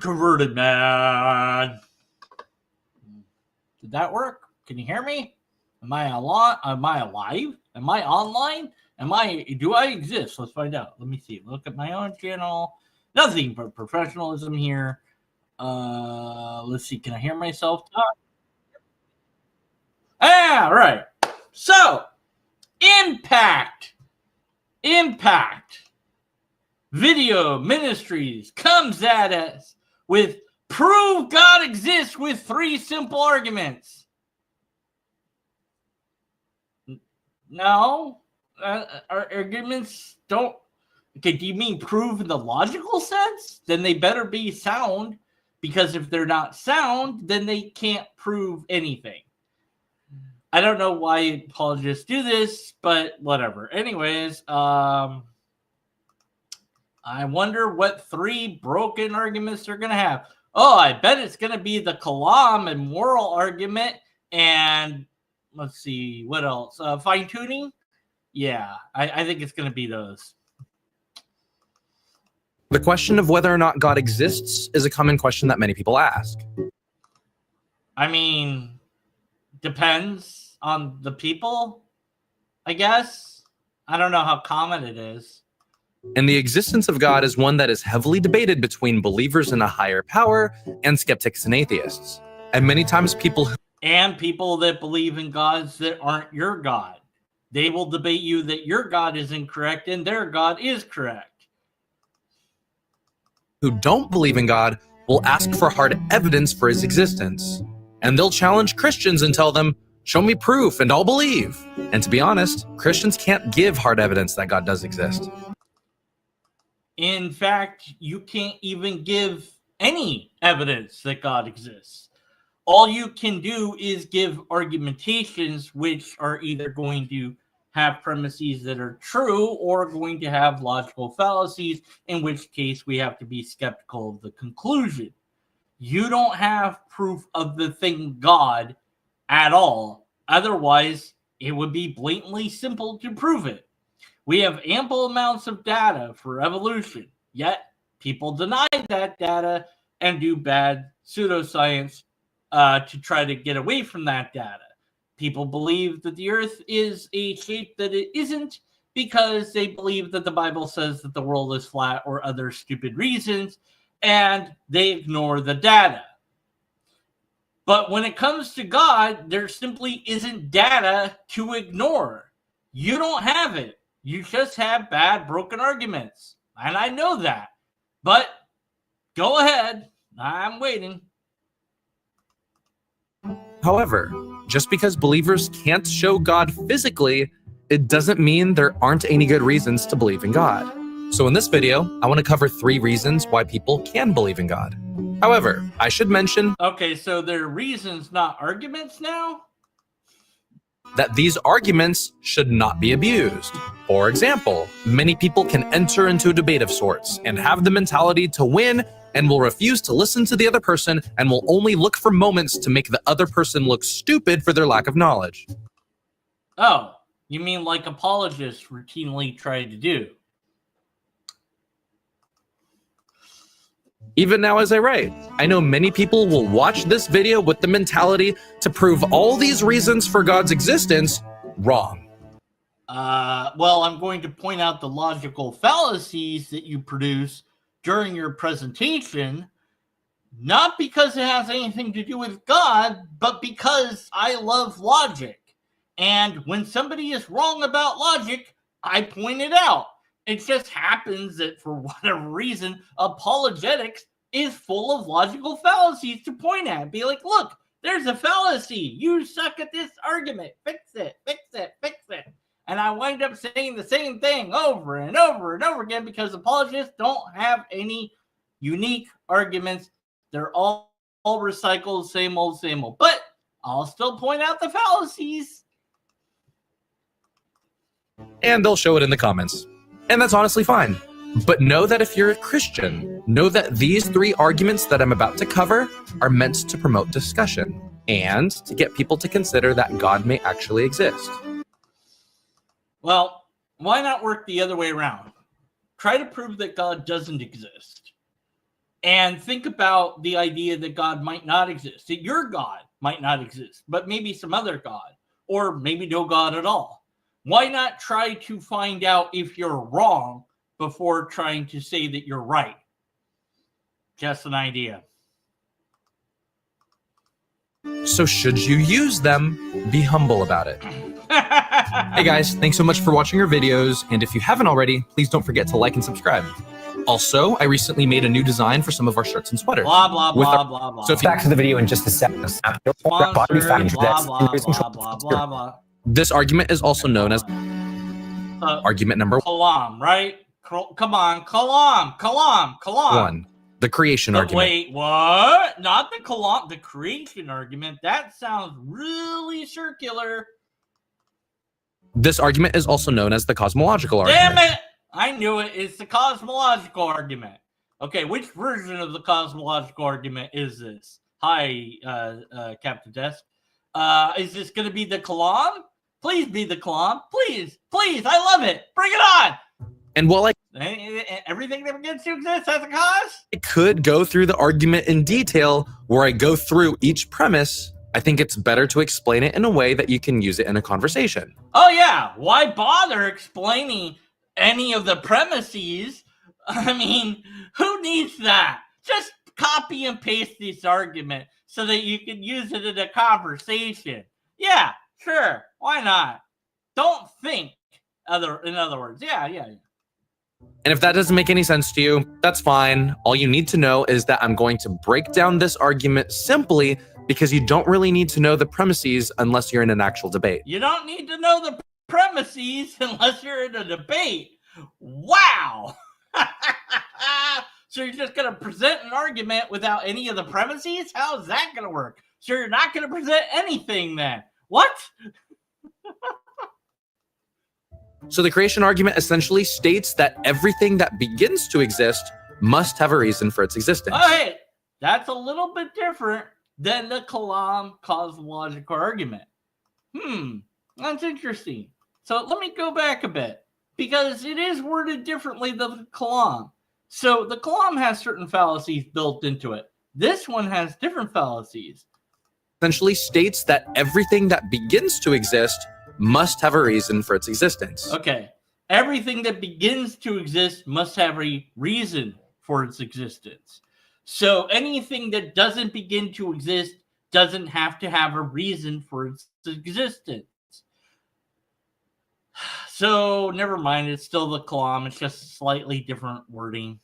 Converted man. Did that work? Can you hear me? Am I alive? Am I alive? Am I online? Do I exist? Let's find out. Let me see. Look at my own channel. Nothing but professionalism here. Let's see. Can I hear myself talk? Right. So, Impact Video Ministries comes at us with prove God exists with 3 simple arguments. No, our arguments don't. Okay, do you mean prove in the logical sense? Then they better be sound, because if they're not sound, then they can't prove anything. I don't know why apologists do this, but whatever. Anyways, I wonder what 3 broken arguments they're going to have. Oh, I bet it's going to be the kalam and moral argument, and let's see, what else? Fine-tuning? Yeah, I think it's going to be those. The question of whether or not God exists is a common question that many people ask. I mean, depends on the people, I guess. I don't know how common it is. And the existence of God is one that is heavily debated between believers in a higher power and skeptics and atheists. And many times people that believe in gods that aren't your God. They will debate you that your God is incorrect and their God is correct. Who don't believe in God will ask for hard evidence for his existence. And they'll challenge Christians and tell them, show me proof and I'll believe. And to be honest, Christians can't give hard evidence that God does exist. In fact, you can't even give any evidence that God exists. All you can do is give argumentations which are either going to have premises that are true or going to have logical fallacies, in which case we have to be skeptical of the conclusion. You don't have proof of the thing God at all. Otherwise, it would be blatantly simple to prove it. We have ample amounts of data for evolution, yet people deny that data and do bad pseudoscience to try to get away from that data. People believe that the earth is a shape that it isn't because they believe that the Bible says that the world is flat or other stupid reasons, and they ignore the data. But when it comes to God, there simply isn't data to ignore. You don't have it. You just have bad, broken arguments. And I know that. But go ahead. I'm waiting. However, just because believers can't show God physically, it doesn't mean there aren't any good reasons to believe in God. So in this video, I want to cover 3 reasons why people can believe in God. However, I should mention... Okay, so they're reasons, not arguments now? That these arguments should not be abused. For example, many people can enter into a debate of sorts and have the mentality to win and will refuse to listen to the other person and will only look for moments to make the other person look stupid for their lack of knowledge. Oh, you mean like apologists routinely try to do? Even now as I write, I know many people will watch this video with the mentality to prove all these reasons for God's existence wrong. Well, I'm going to point out the logical fallacies that you produce during your presentation, not because it has anything to do with God, but because I love logic. And when somebody is wrong about logic, I point it out. It just happens that for whatever reason, apologetics is full of logical fallacies to point at. Be like, look, there's a fallacy. You suck at this argument. Fix it, fix it, fix it. And I wind up saying the same thing over and over and over again because apologists don't have any unique arguments. They're all recycled, same old, same old. But I'll still point out the fallacies. And they'll show it in the comments. And that's honestly fine. But know that if you're a Christian, know that these 3 arguments that I'm about to cover are meant to promote discussion and to get people to consider that God may actually exist. Well, why not work the other way around? Try to prove that God doesn't exist. And think about the idea that God might not exist, that your God might not exist, but maybe some other God, or maybe no God at all. Why not try to find out if you're wrong before trying to say that you're right? Just an idea. So should you use them, be humble about it. Hey guys, thanks so much for watching our videos, and if you haven't already, please don't forget to like and subscribe. Also, I recently made a new design for some of our shirts and sweaters. Blah, blah, blah, blah, blah. So back to the video in just a second. Sponsored, blah, blah, blah, blah, blah. This argument is also known as argument number Kalam, right? Come on, Kalam. 1, the creation argument. Wait, what? Not the Kalam, the creation argument. That sounds really circular. This argument is also known as the cosmological argument. Damn it! I knew it. It's the cosmological argument. Okay, which version of the cosmological argument is this? Hi, Captain Desk. Is this going to be the Kalam? Please be the Kalam. Please. I love it. Bring it on. And while Everything that begins to exist has a cause? I could go through the argument in detail where I go through each premise, I think it's better to explain it in a way that you can use it in a conversation. Oh, yeah. Why bother explaining any of the premises? I mean, who needs that? Just copy and paste this argument so that you can use it in a conversation. Yeah, sure. Why not? Don't think. In other words, yeah. And if that doesn't make any sense to you, that's fine. All you need to know is that I'm going to break down this argument simply because you don't really need to know the premises unless you're in an actual debate. You don't need to know the premises unless you're in a debate. Wow. So you're just going to present an argument without any of the premises? How is that going to work? So you're not going to present anything then. What? So the creation argument essentially states that everything that begins to exist must have a reason for its existence. All right. That's a little bit different than the Kalam cosmological argument. That's interesting. So let me go back a bit because it is worded differently than the Kalam. So the Kalam has certain fallacies built into it. This one has different fallacies. Essentially states that everything that begins to exist must have a reason for its existence. Okay. Everything that begins to exist must have a reason for its existence. So anything that doesn't begin to exist doesn't have to have a reason for its existence. So never mind. It's still the Kalam. It's just slightly different wording.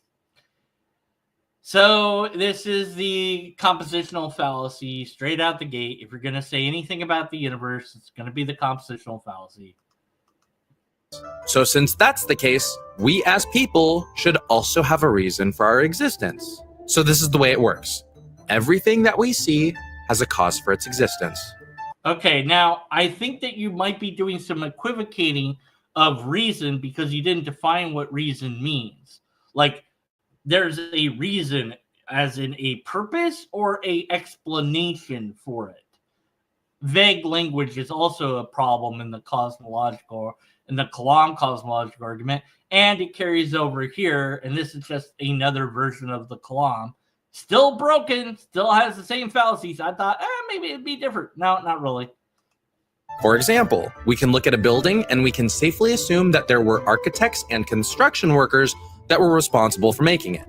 So this is the compositional fallacy straight out the gate. If you're going to say anything about the universe, it's going to be the compositional fallacy. So since that's the case, we as people should also have a reason for our existence. So this is the way it works. Everything that we see has a cause for its existence. Okay, now I think that you might be doing some equivocating of reason because you didn't define what reason means. Like, there's a reason as in a purpose or a explanation for it. Vague language is also a problem in the Kalam cosmological argument, and it carries over here, and this is just another version of the Kalam. Still broken, still has the same fallacies. I thought, maybe it'd be different. No, not really. For example, we can look at a building and we can safely assume that there were architects and construction workers that were responsible for making it.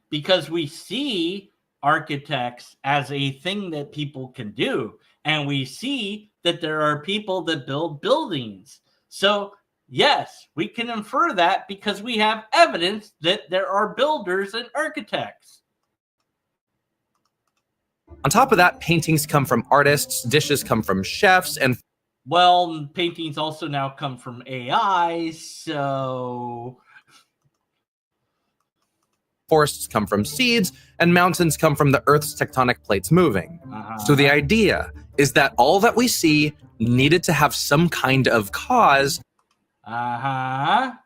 Because we see architects as a thing that people can do. And we see that there are people that build buildings. So, yes, we can infer that because we have evidence that there are builders and architects. On top of that, paintings come from artists, dishes come from chefs, and well, paintings also now come from AI, so Forests come from seeds, and mountains come from the Earth's tectonic plates moving. So the idea is that all that we see needed to have some kind of cause, and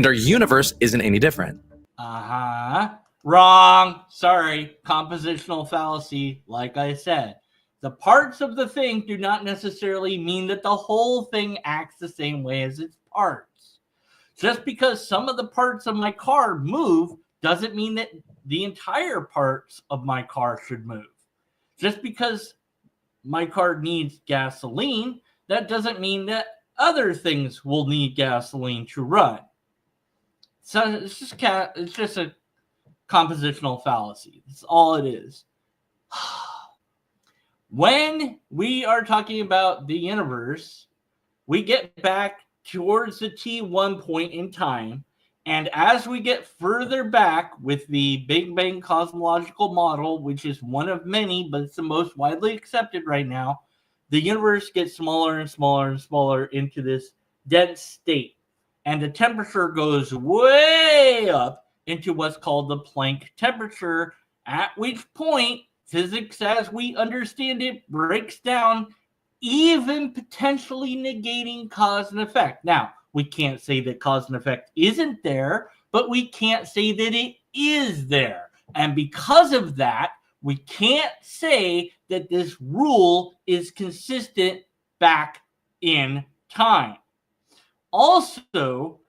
our universe isn't any different. Wrong. Sorry. Compositional fallacy, like I said. The parts of the thing do not necessarily mean that the whole thing acts the same way as its parts. Just because some of the parts of my car move doesn't mean that the entire parts of my car should move. Just because my car needs gasoline, that doesn't mean that other things will need gasoline to run. So it's just a compositional fallacy. That's all it is. When we are talking about the universe, we get back towards the T1 point in time, and as we get further back with the Big Bang cosmological model, which is one of many, but it's the most widely accepted right now, the universe gets smaller and smaller and smaller into this dense state, and the temperature goes way up into what's called the Planck temperature, at which point physics as we understand it breaks down, even potentially negating cause and effect. Now, we can't say that cause and effect isn't there, but we can't say that it is there. And because of that, we can't say that this rule is consistent back in time. Also,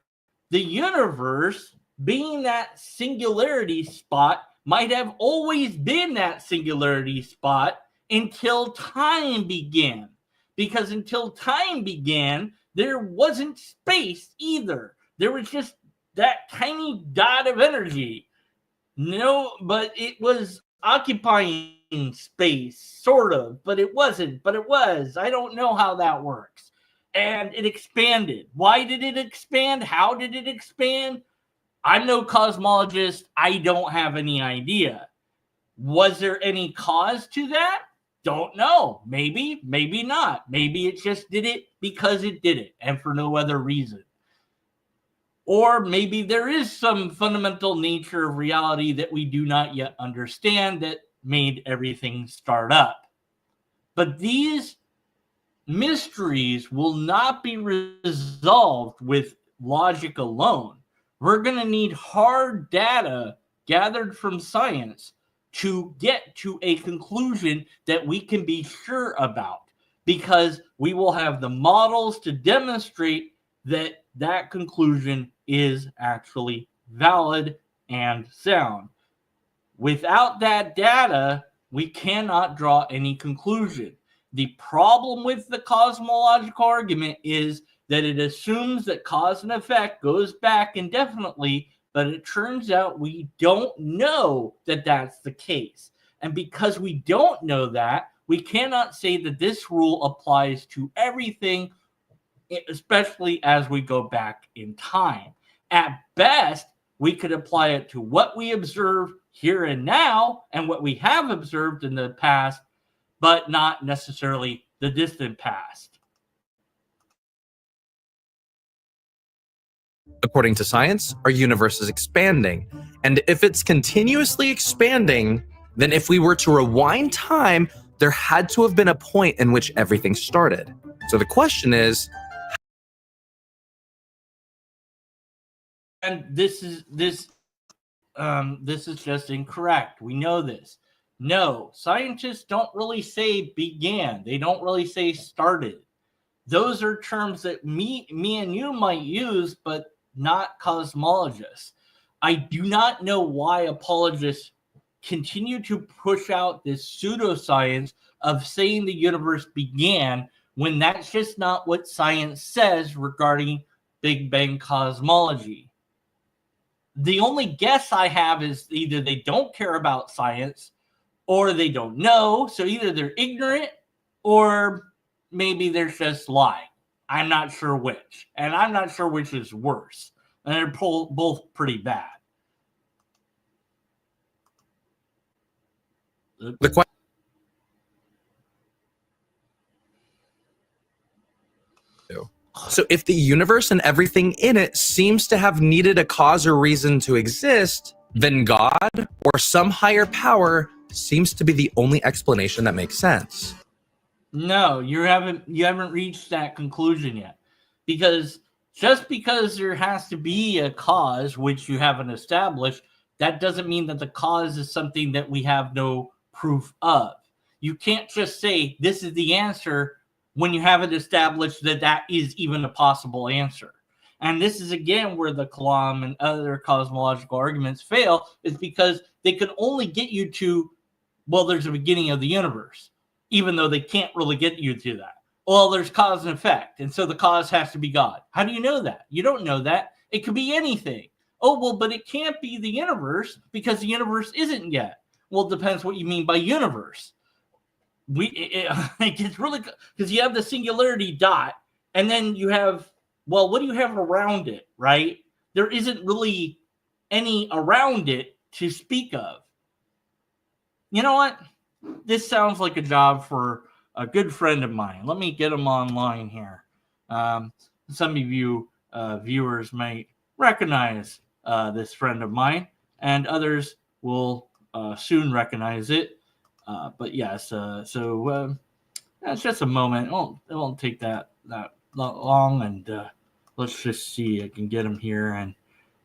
the universe, being that singularity spot, might have always been that singularity spot until time began. Because until time began, there wasn't space either. There was just that tiny dot of energy. No, but it was occupying space, sort of, but it wasn't, but it was. I don't know how that works. And it expanded. Why did it expand? How did it expand? I'm no cosmologist. I don't have any idea. Was there any cause to that? Don't know. Maybe, maybe not. Maybe it just did it because it did it and for no other reason. Or maybe there is some fundamental nature of reality that we do not yet understand that made everything start up. But these mysteries will not be resolved with logic alone. We're going to need hard data gathered from science to get to a conclusion that we can be sure about, because we will have the models to demonstrate that that conclusion is actually valid and sound. Without that data, we cannot draw any conclusion. The problem with the cosmological argument is that it assumes that cause and effect goes back indefinitely, but it turns out we don't know that that's the case. And because we don't know that, we cannot say that this rule applies to everything, especially as we go back in time. At best, we could apply it to what we observe here and now and what we have observed in the past, but not necessarily the distant past. According to science, our universe is expanding. And if it's continuously expanding, then if we were to rewind time, there had to have been a point in which everything started. So the question is, and this is just incorrect. We know this. No, scientists don't really say began. They don't really say started. Those are terms that me and you might use, but not cosmologists. I do not know why apologists continue to push out this pseudoscience of saying the universe began when that's just not what science says regarding Big Bang cosmology. The only guess I have is either they don't care about science or they don't know. So either they're ignorant or maybe they're just lying. I'm not sure which. And I'm not sure which is worse. And they're both pretty bad. the question So if the universe and everything in it seems to have needed a cause or reason to exist, then God or some higher power seems to be the only explanation that makes sense. No, you haven't reached that conclusion yet. Because just because there has to be a cause which you haven't established, that doesn't mean that the cause is something that we have no proof of. You can't just say this is the answer when you haven't established that that is even a possible answer. And this is again where the Kalam and other cosmological arguments fail, is because they can only get you to, well, there's a beginning of the universe, even though they can't really get you to that. Well, there's cause and effect, and so the cause has to be God. How do you know that? You don't know that. It could be anything. Oh, well, but it can't be the universe because the universe isn't yet. Well, it depends what you mean by universe. It gets really, because you have the singularity dot, and then you have, well, what do you have around it, right? There isn't really any around it to speak of. You know what? This sounds like a job for a good friend of mine. Let me get him online here. Some of you viewers might recognize this friend of mine, and others will soon recognize it. But yes, so that's just a moment. It won't take that long, and let's just see. I can get him here,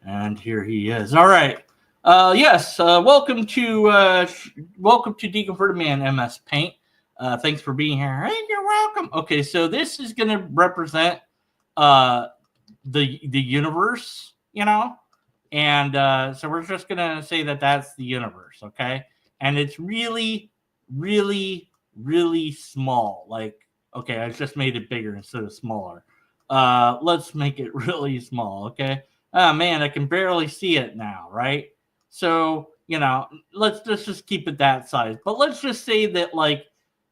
and here he is. All right. Yes. Welcome to Deconverted Man MS Paint. Thanks for being here. Hey, you're welcome. Okay, so this is going to represent the universe, and so we're just going to say that that's the universe, okay? And it's really, really, really small. Like, okay, I just made it bigger instead of smaller. Let's make it really small, okay? Oh, man, I can barely see it now, right? So, let's just keep it that size. But let's just say that, like,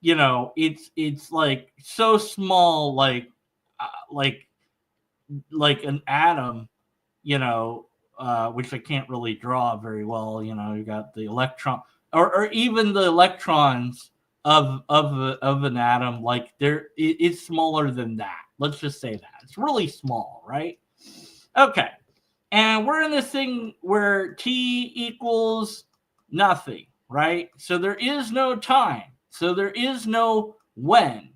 it's like so small, like an atom, which I can't really draw very well. You got the electron, or even the electrons of an atom, like it's smaller than that. Let's just say that it's really small, right? Okay. And we're in this thing where t equals nothing, right? So there is no time. So there is no when.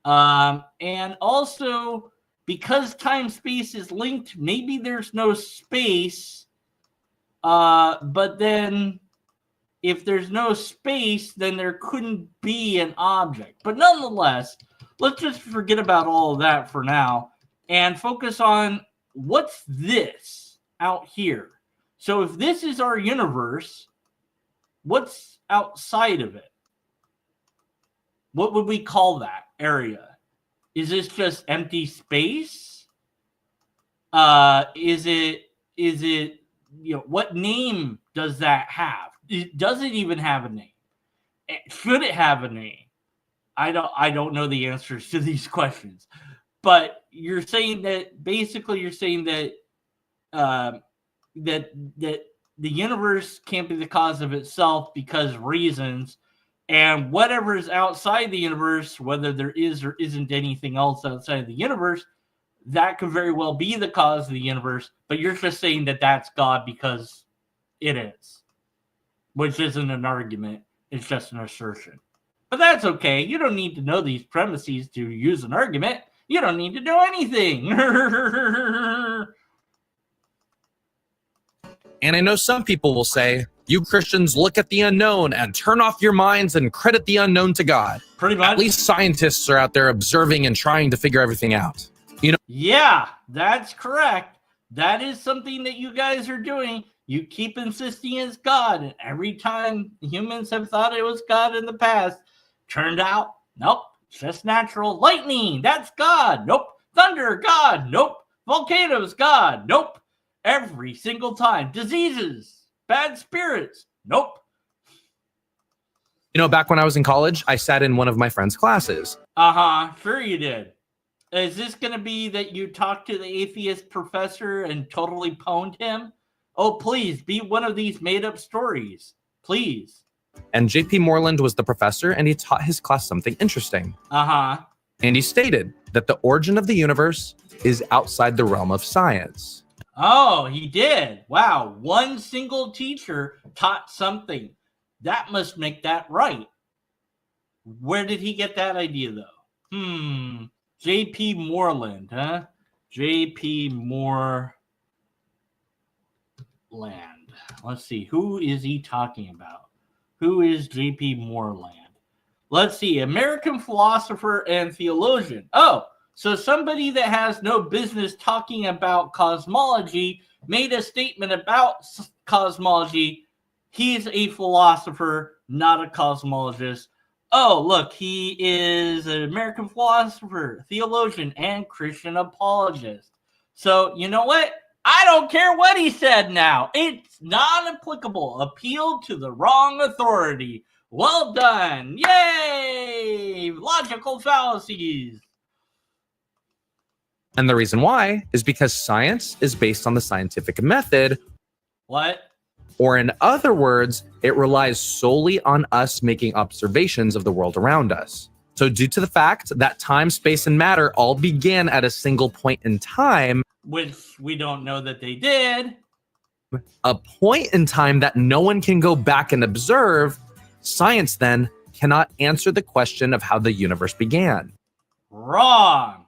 And also, because time-space is linked, maybe there's no space. But then, if there's no space, then there couldn't be an object. But nonetheless, let's just forget about all of that for now and focus on what's this out here. So if this is our universe, what's outside of it? What would we call that area? Is this just empty space? Is it what name does that have? Does it even have a name? Should it have a name? I don't know the answers to these questions. But you're saying that that the universe can't be the cause of itself because reasons, and whatever is outside the universe, whether there is or isn't anything else outside of the universe, that could very well be the cause of the universe. But you're just saying that that's God because it is, which isn't an argument. It's just an assertion. But that's okay. You don't need to know these premises to use an argument. You don't need to know anything. And I know some people will say, you Christians look at the unknown and turn off your minds and credit the unknown to God. Pretty much. At least scientists are out there observing and trying to figure everything out. Yeah, that's correct. That is something that you guys are doing. You keep insisting it's God. And every time humans have thought it was God in the past, turned out, nope, it's just natural. Lightning, that's God. Nope. Thunder, God. Nope. Volcanoes, God. Nope. Every single time. Diseases, bad spirits. Nope. Back when I was in college, I sat in one of my friend's classes. Sure you did. Is this going to be that you talked to the atheist professor and totally pwned him? Oh, please, be one of these made-up stories. Please. And JP Moreland was the professor, and he taught his class something interesting. And he stated, that the origin of the universe is outside the realm of science. Oh, he did. Wow. One single teacher taught something. That must make that right. Where did he get that idea, though? J.P. Moreland, huh? J.P. Moreland. Let's see. Who is he talking about? Who is J.P. Moreland? Let's see. American philosopher and theologian. Oh, so somebody that has no business talking about cosmology made a statement about cosmology. He's a philosopher, not a cosmologist. Oh, look, he is an American philosopher, theologian, and Christian apologist. So, you know what? I don't care what he said now. It's non-applicable. Appeal to the wrong authority. Well done. Yay! Logical fallacies. And the reason why is because science is based on the scientific method. What? Or in other words, it relies solely on us making observations of the world around us. So due to the fact that time, space, and matter all began at a single point in time, which we don't know that they did, a point in time that no one can go back and observe, science then cannot answer the question of how the universe began. Wrong.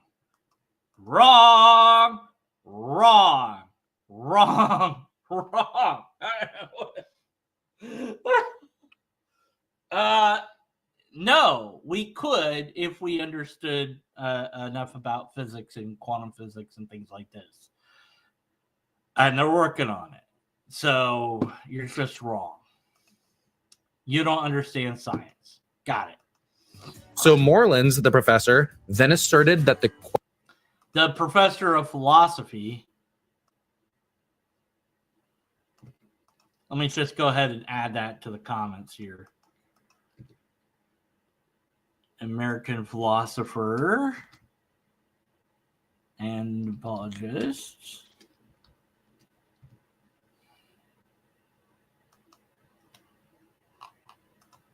Wrong. Wrong. Wrong. Wrong. No, we could if we understood enough about physics and quantum physics and things like this. And they're working on it. So you're just wrong. You don't understand science. Got it. So Moreland, the professor, then asserted that the professor of philosophy. Let me just go ahead and add that to the comments here. American philosopher and apologist.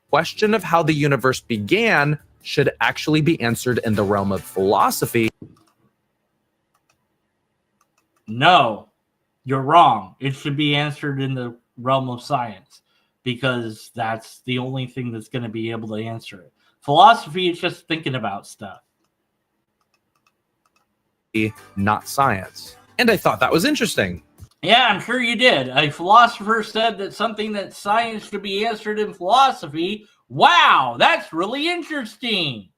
Question of how the universe began should actually be answered in the realm of philosophy. No, you're wrong. It should be answered in the realm of science because that's the only thing that's going to be able to answer it. Philosophy is just thinking about stuff. Not science. And I thought that was interesting. Yeah, I'm sure you did. A philosopher said that something that science should be answered in philosophy. Wow, that's really interesting.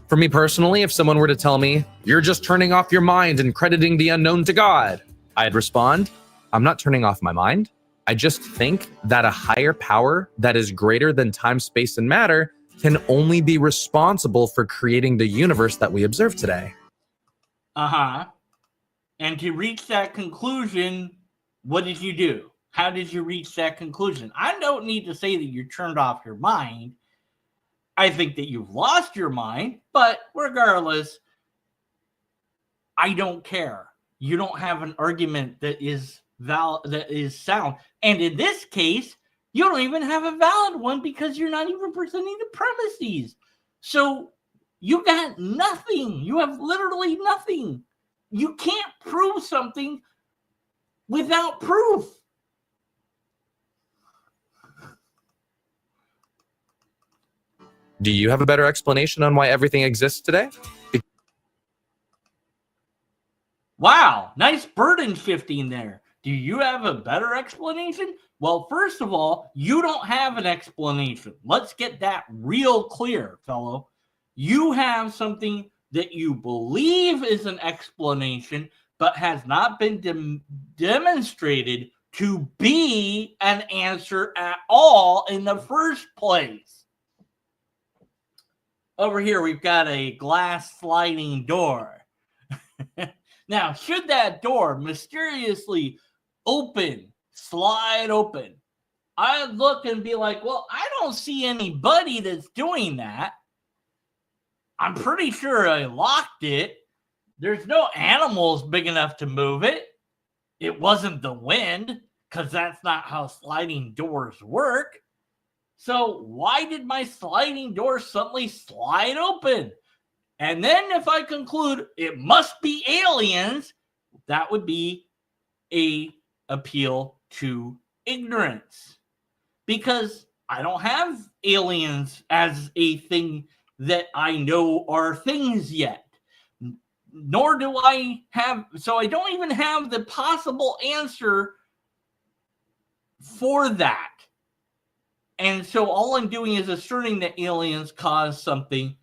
For me personally, if someone were to tell me, you're just turning off your mind and crediting the unknown to God, I'd respond, I'm not turning off my mind. I just think that a higher power that is greater than time, space, and matter can only be responsible for creating the universe that we observe today. Uh-huh. And to reach that conclusion, what did you do? How did you reach that conclusion? I don't need to say that you turned off your mind. I think that you've lost your mind, but regardless, I don't care. You don't have an argument that is valid, that is sound. And in this case, you don't even have a valid one because you're not even presenting the premises. So you got nothing. You have literally nothing. You can't prove something without proof. Do you have a better explanation on why everything exists today? Wow, nice burden shifting there. Do you have a better explanation? Well, first of all, you don't have an explanation. Let's get that real clear, fellow. You have something that you believe is an explanation, but has not been demonstrated to be an answer at all in the first place. Over here, we've got a glass sliding door. Now, should that door mysteriously slide open, I'd look and be like, well, I don't see anybody that's doing that. I'm pretty sure I locked it. There's no animals big enough to move it. It wasn't the wind, because that's not how sliding doors work. So why did my sliding door suddenly slide open? And then if I conclude it must be aliens, that would be a appeal to ignorance. Because I don't have aliens as a thing that I know are things yet. Nor do I have, so I don't even have the possible answer for that. And so all I'm doing is asserting that aliens caused something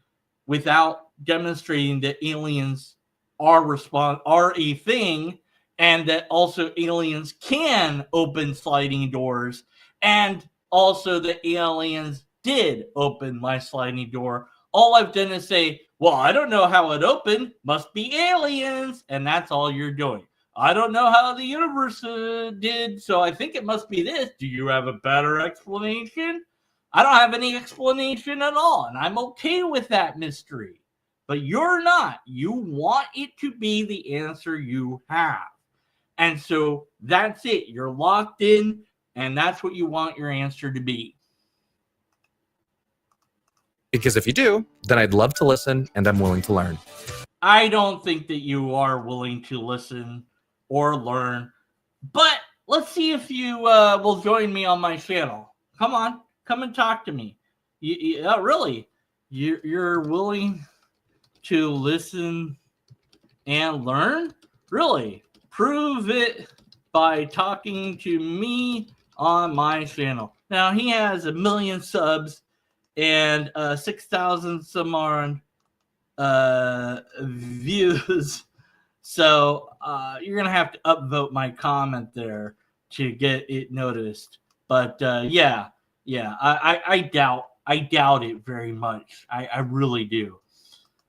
without demonstrating that aliens are a thing, and that also aliens can open sliding doors, and also the aliens did open my sliding door. All I've done is say, well, I don't know how it opened. Must be aliens. And that's all you're doing. I don't know how the universe did, so I think it must be this. Do you have a better explanation? I don't have any explanation at all, and I'm okay with that mystery. But you're not. You want it to be the answer you have. And so that's it. You're locked in, and that's what you want your answer to be. Because if you do, then I'd love to listen, and I'm willing to learn. I don't think that you are willing to listen or learn. But let's see if you will join me on my channel. Come on. Come and talk to me. Really? You're willing to listen and learn? Really? Prove it by talking to me on my channel. Now, he has 1 million subs and 6,000 some odd views. So you're going to have to upvote my comment there to get it noticed. But yeah, I doubt it very much. I really do.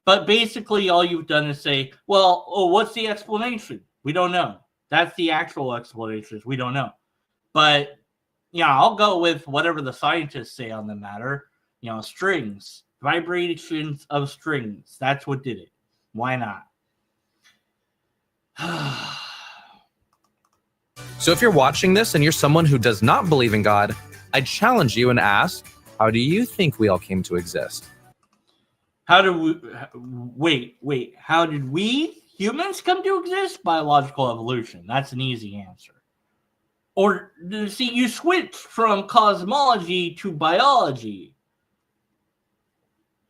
But basically, all you've done is say, well, what's the explanation? We don't know. That's the actual explanations. We don't know. But, yeah, I'll go with whatever the scientists say on the matter. Strings, vibrations of strings. That's what did it. Why not? So if you're watching this and you're someone who does not believe in God, I'd challenge you and ask, how do you think we all came to exist? How did we humans come to exist? Biological evolution. That's an easy answer. Or, see, you switch from cosmology to biology.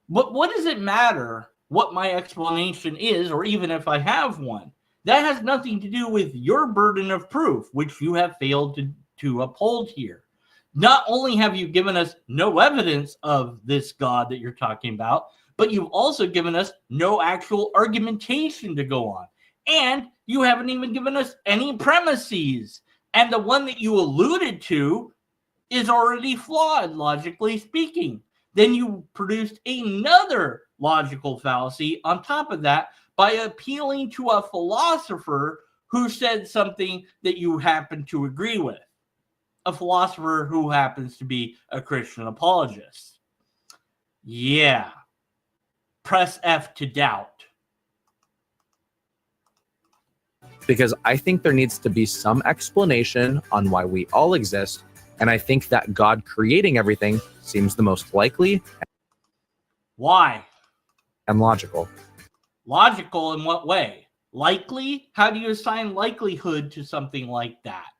But what does it matter what my explanation is, or even if I have one? That has nothing to do with your burden of proof, which you have failed to uphold here. Not only have you given us no evidence of this God that you're talking about, but you've also given us no actual argumentation to go on. And you haven't even given us any premises. And the one that you alluded to is already flawed, logically speaking. Then you produced another logical fallacy on top of that by appealing to a philosopher who said something that you happen to agree with. A philosopher who happens to be a Christian apologist. Yeah. Press F to doubt. Because I think there needs to be some explanation on why we all exist, and I think that God creating everything seems the most likely. Why? And logical. Logical in what way? Likely? How do you assign likelihood to something like that?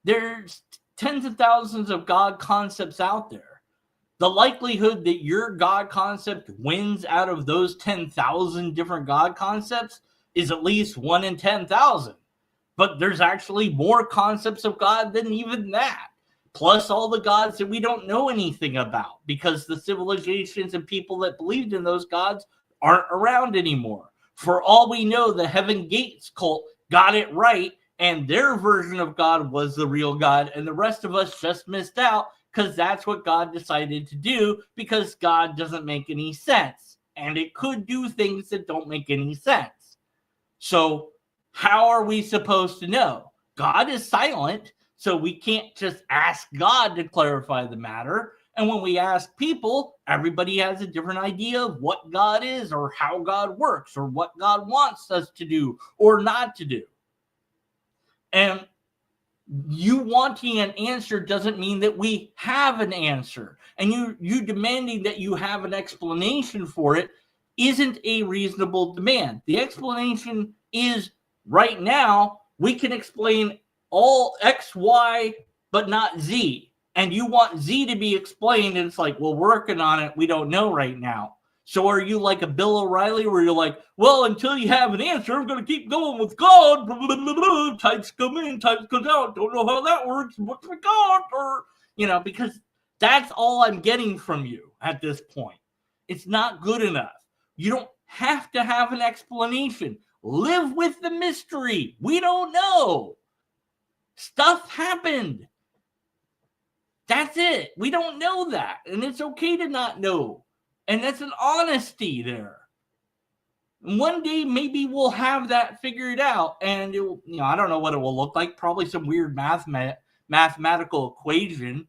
There's tens of thousands of God concepts out there. The likelihood that your God concept wins out of those 10,000 different God concepts is at least 1 in 10,000. But there's actually more concepts of God than even that. Plus all the gods that we don't know anything about because the civilizations and people that believed in those gods aren't around anymore. For all we know, the Heaven Gates cult got it right, and their version of God was the real God, and the rest of us just missed out because that's what God decided to do, because God doesn't make any sense, and it could do things that don't make any sense. So how are we supposed to know? God is silent, so we can't just ask God to clarify the matter. And when we ask people, everybody has a different idea of what God is or how God works or what God wants us to do or not to do. And you wanting an answer doesn't mean that we have an answer. And you demanding that you have an explanation for it isn't a reasonable demand. The explanation is right now we can explain all X, Y, but not Z. And you want Z to be explained, and it's like, we're working on it. We don't know right now. So are you like a Bill O'Reilly where you're like, well, until you have an answer, I'm going to keep going with God. Blah, blah, blah, blah. Types come in, types come out. Don't know how that works. What's the God? Or, because that's all I'm getting from you at this point. It's not good enough. You don't have to have an explanation. Live with the mystery. We don't know. Stuff happened. That's it. We don't know that. And it's okay to not know. And that's an honesty there. And one day, maybe we'll have that figured out. And it will, I don't know what it will look like. Probably some weird mathematical equation.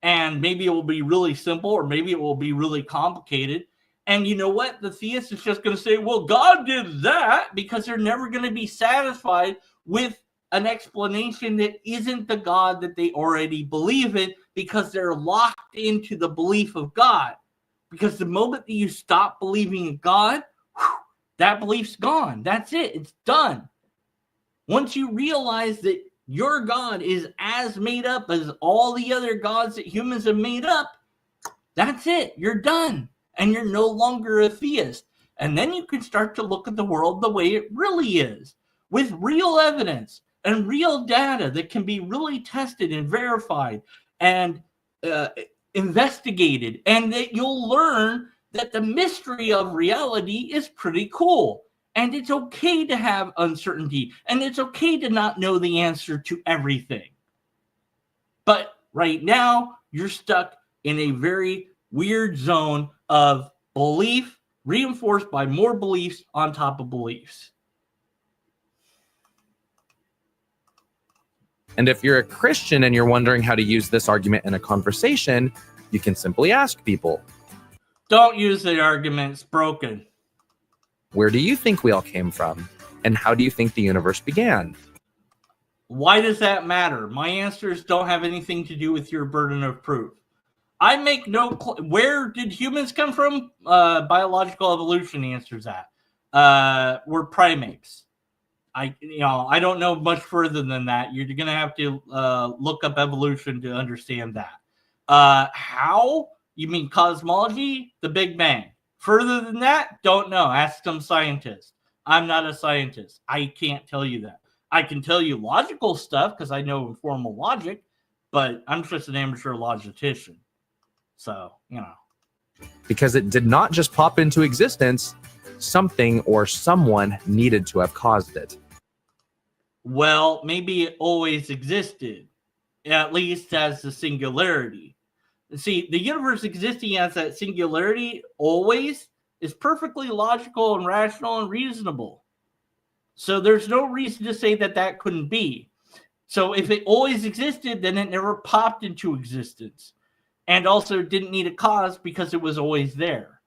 And maybe it will be really simple, or maybe it will be really complicated. And you know what? The theist is just going to say, well, God did that, because they're never going to be satisfied with an explanation that isn't the God that they already believe in, because they're locked into the belief of God. Because the moment that you stop believing in God, that belief's gone. That's it. It's done. Once you realize that your God is as made up as all the other gods that humans have made up, that's it. You're done. And you're no longer a theist. And then you can start to look at the world the way it really is, with real evidence and real data that can be really tested and verified and investigated. And that you'll learn that the mystery of reality is pretty cool. And it's okay to have uncertainty. And it's okay to not know the answer to everything. But right now, you're stuck in a very weird zone of belief reinforced by more beliefs on top of beliefs. And if you're a Christian and you're wondering how to use this argument in a conversation, you can simply ask people, don't use the argument, it's broken. Where do you think we all came from? And how do you think the universe began? Why does that matter? My answers don't have anything to do with your burden of proof. I make no... Where did humans come from? Biological evolution answers that. We're primates. I don't know much further than that. You're going to have to look up evolution to understand that. How? You mean cosmology? The Big Bang. Further than that, don't know. Ask some scientist. I'm not a scientist. I can't tell you that. I can tell you logical stuff because I know informal logic, but I'm just an amateur logician. So, Because it did not just pop into existence, something or someone needed to have caused it. Well, maybe it always existed, at least as the singularity. See, the universe existing as that singularity always is perfectly logical and rational and reasonable. So there's no reason to say that couldn't be. So if it always existed, then it never popped into existence. And also didn't need a cause because it was always there.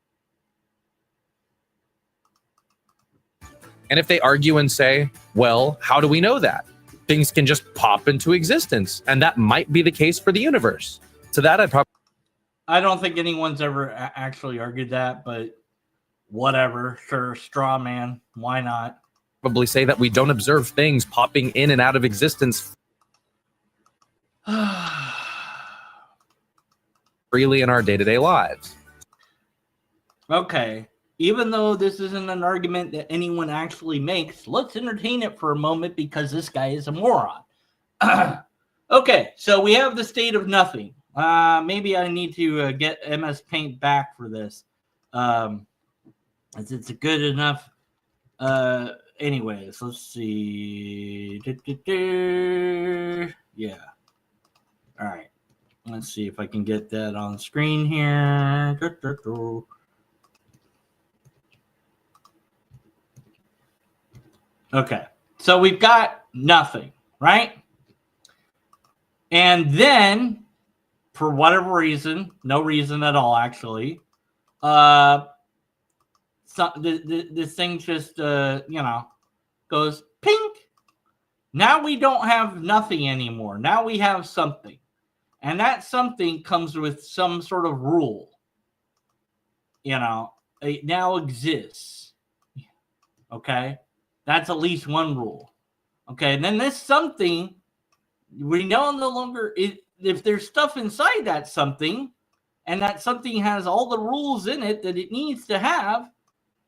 And if they argue and say, well, how do we know that? Things can just pop into existence. And that might be the case for the universe. To that, I don't think anyone's ever actually argued that, but whatever. Sure, straw man. Why not? Probably say that we don't observe things popping in and out of existence freely in our day-to-day lives. Okay. Even though this isn't an argument that anyone actually makes, let's entertain it for a moment because this guy is a moron. Okay, so we have the state of nothing. Maybe I need to get MS Paint back for this. It's a good enough. Anyways, let's see. Yeah. All right. Let's see if I can get that on screen here. Okay. So we've got nothing, right? And then, for whatever reason, no reason at all, actually, this thing just, goes pink. Now we don't have nothing anymore. Now we have something. And that something comes with some sort of rule. it now exists. Okay? That's at least one rule. Okay, and then this something, we no longer, if there's stuff inside that something, and that something has all the rules in it that it needs to have,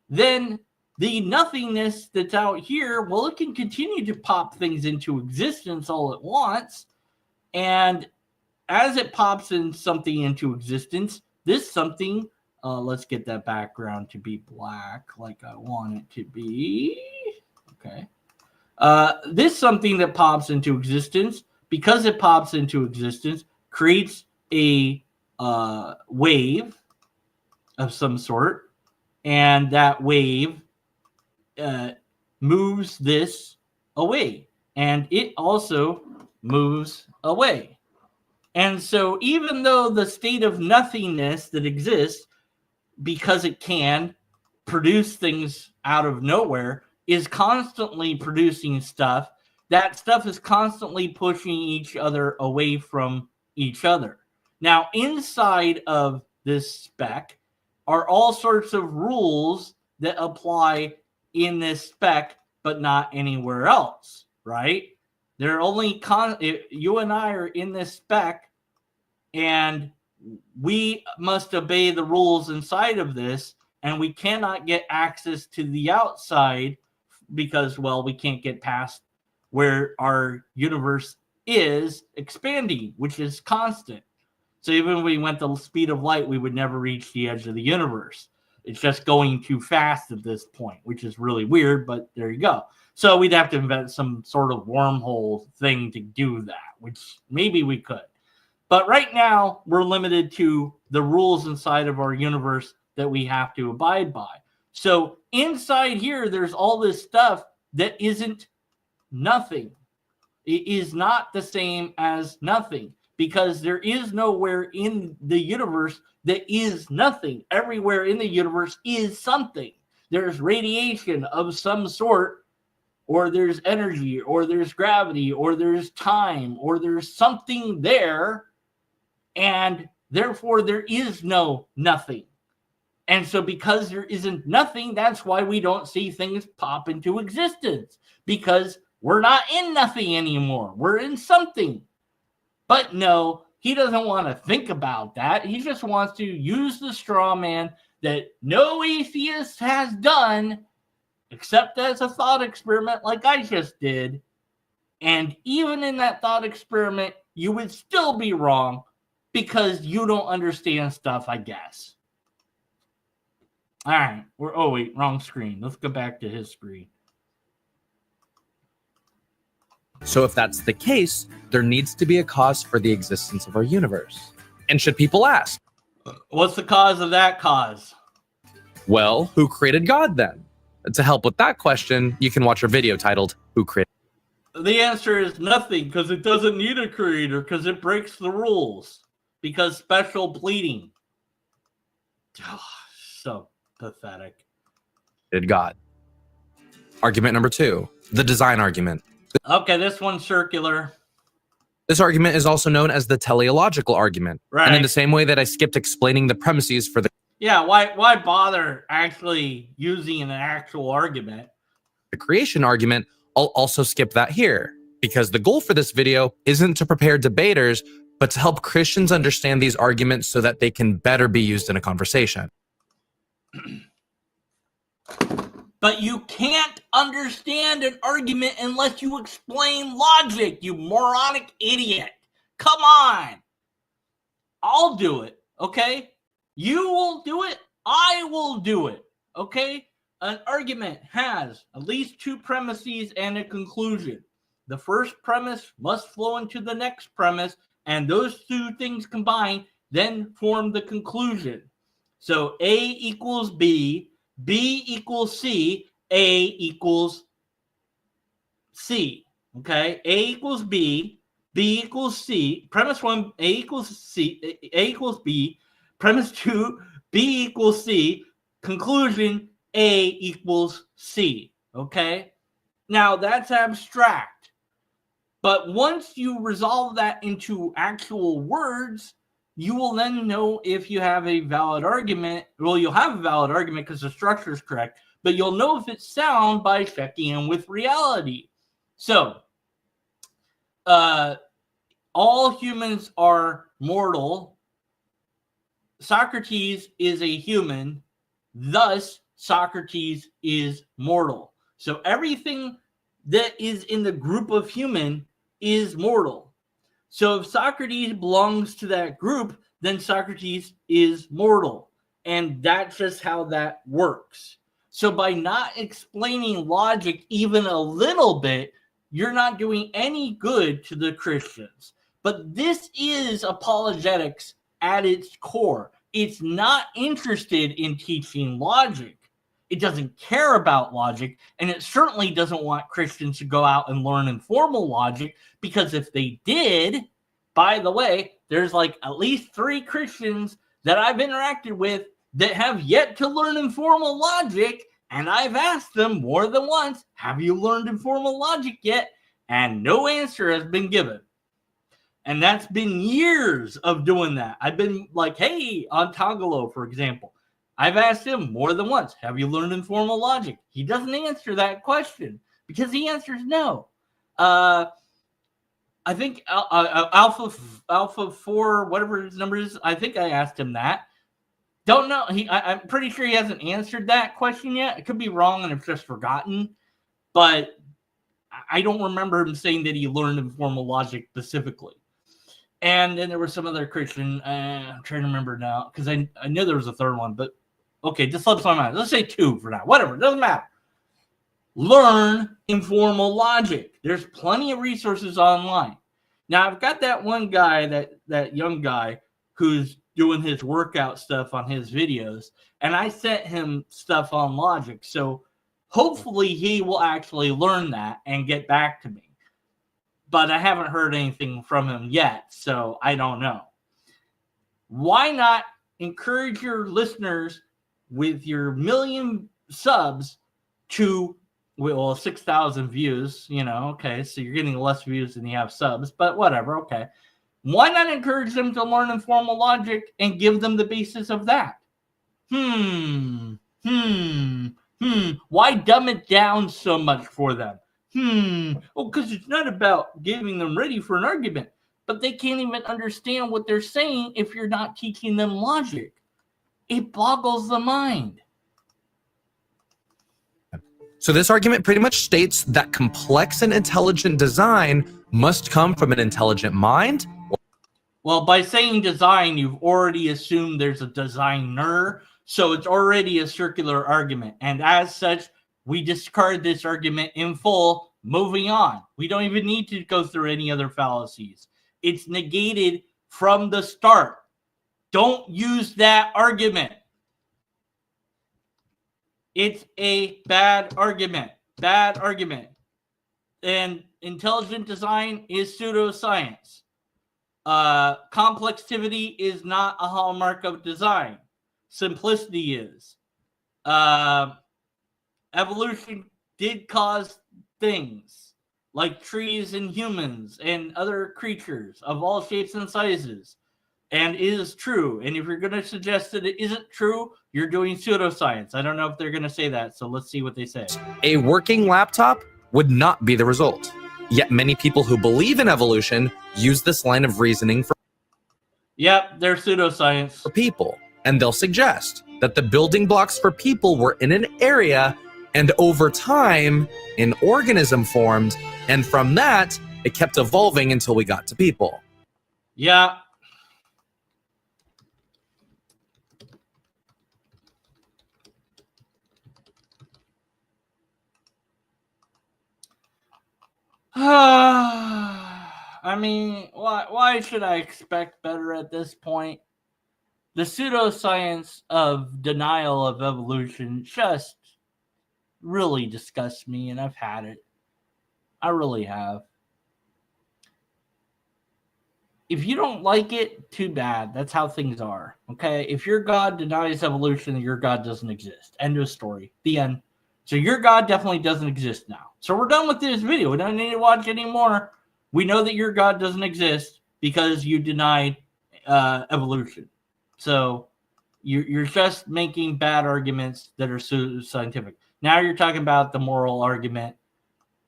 then the nothingness that's out here, well, it can continue to pop things into existence all at once. And as it pops in something into existence, this something, let's get that background to be black like I want it to be. Okay. This something that pops into existence, because it pops into existence, creates a wave of some sort, and that wave moves this away, and it also moves away. And so even though the state of nothingness that exists, because it can produce things out of nowhere, is constantly producing stuff, that stuff is constantly pushing each other away from each other. Now, inside of this speck are all sorts of rules that apply in this speck, but not anywhere else, right? They're only you and I are in this speck, and we must obey the rules inside of this, and we cannot get access to the outside because, well, we can't get past where our universe is expanding, which is constant. So even if we went the speed of light, we would never reach the edge of the universe. It's just going too fast at this point, which is really weird, but there you go. So we'd have to invent some sort of wormhole thing to do that, which maybe we could. But right now, we're limited to the rules inside of our universe that we have to abide by. So inside here, there's all this stuff that isn't nothing. It is not the same as nothing, because there is nowhere in the universe that is nothing. Everywhere in the universe is something. There's radiation of some sort, or there's energy, or there's gravity, or there's time, or there's something there, and therefore there is no nothing. And so because there isn't nothing, that's why we don't see things pop into existence, because we're not in nothing anymore. We're in something. But no, he doesn't want to think about that. He just wants to use the straw man that no atheist has done, except as a thought experiment like I just did. And even in that thought experiment, you would still be wrong because you don't understand stuff, I guess. All right. Oh, wait, wrong screen. Let's go back to his screen. So if that's the case, there needs to be a cause for the existence of our universe. And should people ask, what's the cause of that cause? Well, who created God then? To help with that question, you can watch our video titled, Who Created? The answer is nothing, because it doesn't need a creator, because it breaks the rules. Because special pleading. Oh, so pathetic. God. Argument number 2, the design argument. Okay, this one's circular. This argument is also known as the teleological argument. Right. And in the same way that I skipped explaining the premises for the... Yeah, why bother actually using an actual argument? The creation argument, I'll also skip that here, because the goal for this video isn't to prepare debaters, but to help Christians understand these arguments so that they can better be used in a conversation. But you can't understand an argument unless you explain logic, you moronic idiot. Come on. I'll do it, okay? You will do it. I will do it, okay? An argument has at least 2 premises and a conclusion. The first premise must flow into the next premise, and those 2 things combined then form the conclusion. So A equals B, B equals C, A equals C. Okay? A equals B, B equals C. Premise 1, A equals C, A equals B. Premise 2, B equals C. Conclusion, A equals C. Okay? Now, that's abstract. But once you resolve that into actual words, you will then know if you have a valid argument. Well, you'll have a valid argument because the structure is correct, but you'll know if it's sound by checking in with reality. So, all humans are mortal. Socrates is a human, thus Socrates is mortal. So everything that is in the group of human is mortal. So if Socrates belongs to that group, then Socrates is mortal. And that's just how that works. So by not explaining logic even a little bit, you're not doing any good to the Christians. But this is apologetics at its core. It's not interested in teaching logic. It doesn't care about logic, and it certainly doesn't want Christians to go out and learn informal logic, because if they did, by the way, there's like at least 3 Christians that I've interacted with that have yet to learn informal logic, and I've asked them more than once, have you learned informal logic yet? And no answer has been given. And that's been years of doing that. I've been like, hey, on Tongolo, for example, I've asked him more than once, have you learned informal logic? He doesn't answer that question because he answers no. I think Alpha 4, whatever his number is, I think I asked him that. Don't know. I'm pretty sure he hasn't answered that question yet. It could be wrong and I've just forgotten. But I don't remember him saying that he learned informal logic specifically. And then there was some other Christian. I'm trying to remember now because I knew there was a third one. But okay, just slips my mind. Let's say 2 for now. Whatever. It doesn't matter. Learn informal logic. There's plenty of resources online. Now, I've got that one guy, that young guy, who's doing his workout stuff on his videos. And I sent him stuff on logic. So hopefully he will actually learn that and get back to me. But I haven't heard anything from him yet, so I don't know. Why not encourage your listeners with your 1 million subs to, well, 6,000 views, okay, so you're getting less views than you have subs, but whatever, okay. Why not encourage them to learn informal logic and give them the basis of that? Why dumb it down so much for them? Because it's not about getting them ready for an argument, but they can't even understand what they're saying if you're not teaching them logic. It boggles the mind. So this argument pretty much states that complex and intelligent design must come from an intelligent mind. Well, by saying design, you've already assumed there's a designer, so it's already a circular argument. And as such, we discard this argument in full, moving on. We don't even need to go through any other fallacies. It's negated from the start. Don't use that argument. It's a bad argument. Bad argument. And intelligent design is pseudoscience. Complexity is not a hallmark of design. Simplicity is. Evolution did cause things like trees and humans and other creatures of all shapes and sizes, and it is true. And if you're going to suggest that it isn't true, you're doing pseudoscience. I don't know if they're going to say that, so let's see what they say. A working laptop would not be the result. Yet many people who believe in evolution use this line of reasoning for they're pseudoscience. For people, and they'll suggest that the building blocks for people were in an area, and over time, an organism formed, and from that, it kept evolving until we got to people. Yeah. I mean, why should I expect better at this point? The pseudoscience of denial of evolution just really disgusts me, and I've had it. I really have. If you don't like it, too bad. That's how things are, okay? If your God denies evolution, your God doesn't exist. End of story. The end. So your God definitely doesn't exist now. So we're done with this video. We don't need to watch anymore. We know that your God doesn't exist because you denied evolution. So you're just making bad arguments that are scientific. Now you're talking about the moral argument,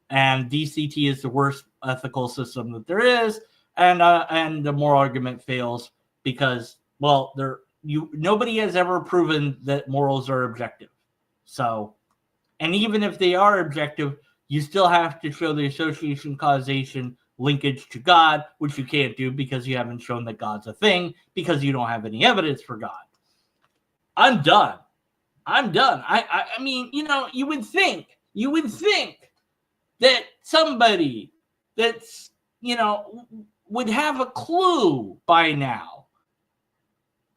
and DCT is the worst ethical system that there is, and the moral argument fails because, well, nobody has ever proven that morals are objective. So, and even if they are objective, you still have to show the association, causation, linkage to God, which you can't do because you haven't shown that God's a thing, because you don't have any evidence for God. I'm done. I mean, you would think that somebody that's, would have a clue by now.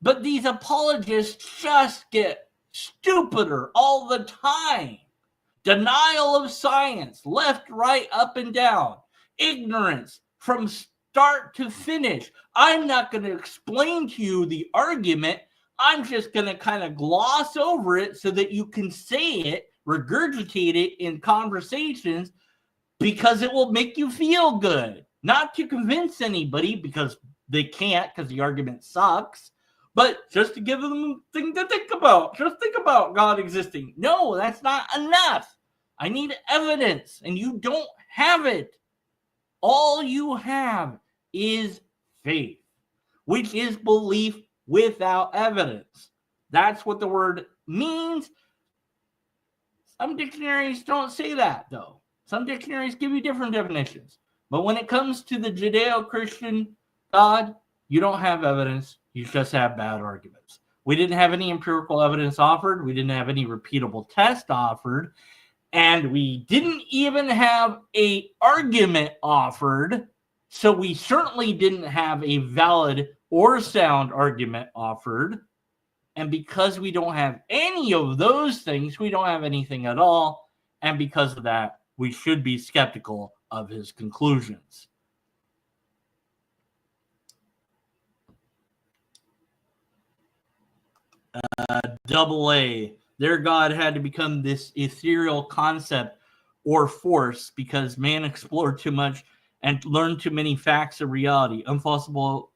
But these apologists just get stupider all the time. Denial of science, left, right, up, and down. Ignorance from start to finish. I'm not going to explain to you the argument. I'm just going to kind of gloss over it so that you can say it, regurgitate it in conversations, because it will make you feel good. Not to convince anybody, because they can't, because the argument sucks, but just to give them thing to think about. Just think about God existing. No, that's not enough. I need evidence, and you don't have it. All you have is faith, which is belief without evidence. That's what the word means. Some dictionaries don't say that, though. Some dictionaries give you different definitions. But when it comes to the Judeo-Christian God, you don't have evidence. You just have bad arguments. We didn't have any empirical evidence offered. We didn't have any repeatable test offered. And we didn't even have an argument offered. So we certainly didn't have a valid or sound argument offered. And because we don't have any of those things, we don't have anything at all. And because of that, we should be skeptical of his conclusions. Double A. Their God had to become this ethereal concept or force because man explored too much and learned too many facts of reality. Unfalsifiable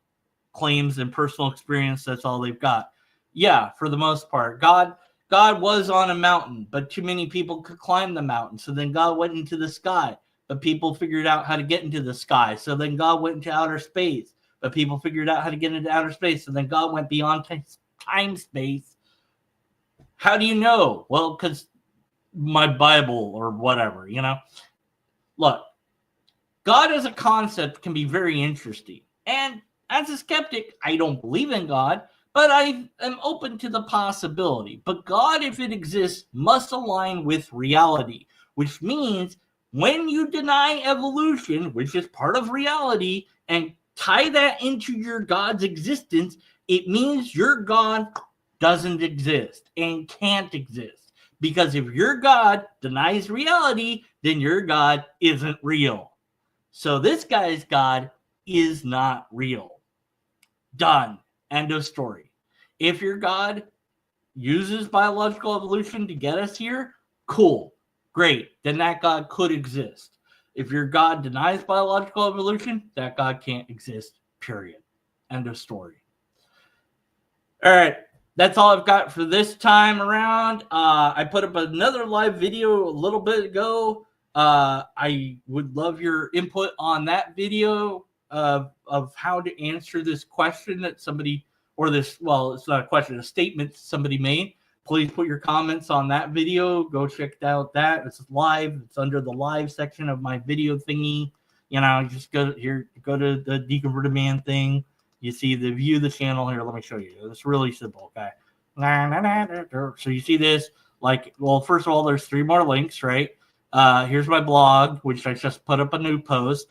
claims and personal experience, that's all they've got. Yeah, for the most part. God was on a mountain, but too many people could climb the mountain. So then God went into the sky, but people figured out how to get into the sky. So then God went into outer space, but people figured out how to get into outer space. So then God went beyond time space. How do you know? Well, because my Bible or whatever, Look, God as a concept can be very interesting. And as a skeptic, I don't believe in God, but I am open to the possibility. But God, if it exists, must align with reality, which means when you deny evolution, which is part of reality, and tie that into your God's existence, it means your God doesn't exist and can't exist. Because if your God denies reality, then your God isn't real. So this guy's God is not real. Done. End of story. If your God uses biological evolution to get us here, cool. Great. Then that God could exist. If your God denies biological evolution, that God can't exist. Period. End of story. All right. That's all I've got for this time around. I put up another live video a little bit ago. I would love your input on that video of how to answer this question that somebody, it's not a question, a statement somebody made. Please put your comments on that video. Go check out that. It's live. It's under the live section of my video thingy. Just go to the Deconverted Man thing. You see the view the channel here. Let me show you. It's really simple, okay? So you see this, first of all, there's 3 more links, right? Here's my blog, which I just put up a new post.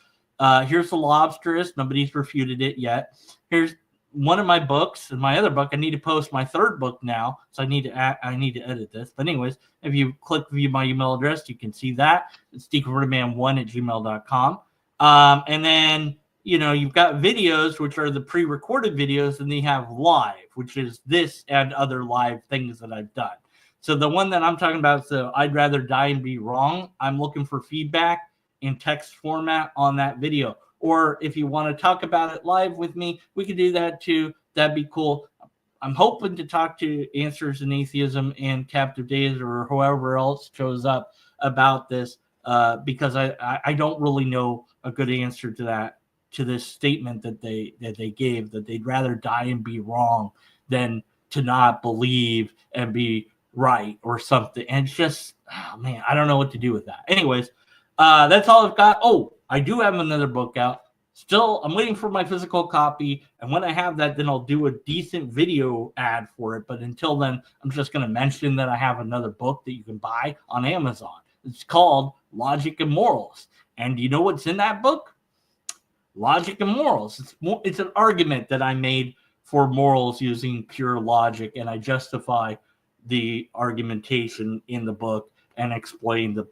Here's the lobsterist. Nobody's refuted it yet. Here's one of my books. And my other book, I need to post my 3rd book now. So I need to edit this. But anyways, if you click view my email address, you can see that. It's deconvertedman1@gmail.com. And then, you've got videos, which are the pre-recorded videos, and they have live, which is this and other live things that I've done. So the one that I'm talking about, so I'd rather die and be wrong. I'm looking for feedback in text format on that video. or if you want to talk about it live with me, we could do that too. That'd be cool. I'm hoping to talk to Answers in Atheism and Captive Days or whoever else shows up about this, because I don't really know a good answer to that, to this statement that they gave, that they'd rather die and be wrong than to not believe and be right or something. And it's just, oh man, I don't know what to do with that. Anyways, that's all I've got. Oh, I do have another book out. Still, I'm waiting for my physical copy, and when I have that, then I'll do a decent video ad for it. But until then, I'm just going to mention that I have another book that you can buy on Amazon. It's called Logic and Morals. And you know what's in that book? Logic and morals. It's an argument that I made for morals using pure logic, and I justify the argumentation in the book and explain the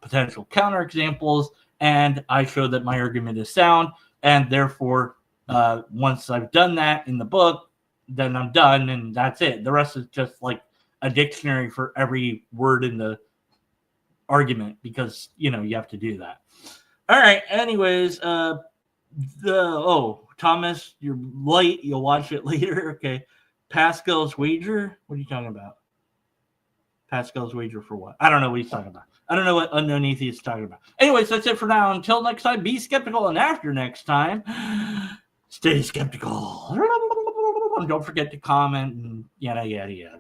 potential counterexamples, and I show that my argument is sound, and therefore, once I've done that in the book, then I'm done, and that's it. The rest is just like a dictionary for every word in the argument, because you have to do that. All right. Anyways, Thomas, you're late. You'll watch it later. Okay. Pascal's wager. What are you talking about? Pascal's wager for what? I don't know what he's talking about. I don't know what Unknown Atheist is talking about. Anyways, that's it for now. Until next time, be skeptical, and after next time, stay skeptical. Don't forget to comment and yada yada yada.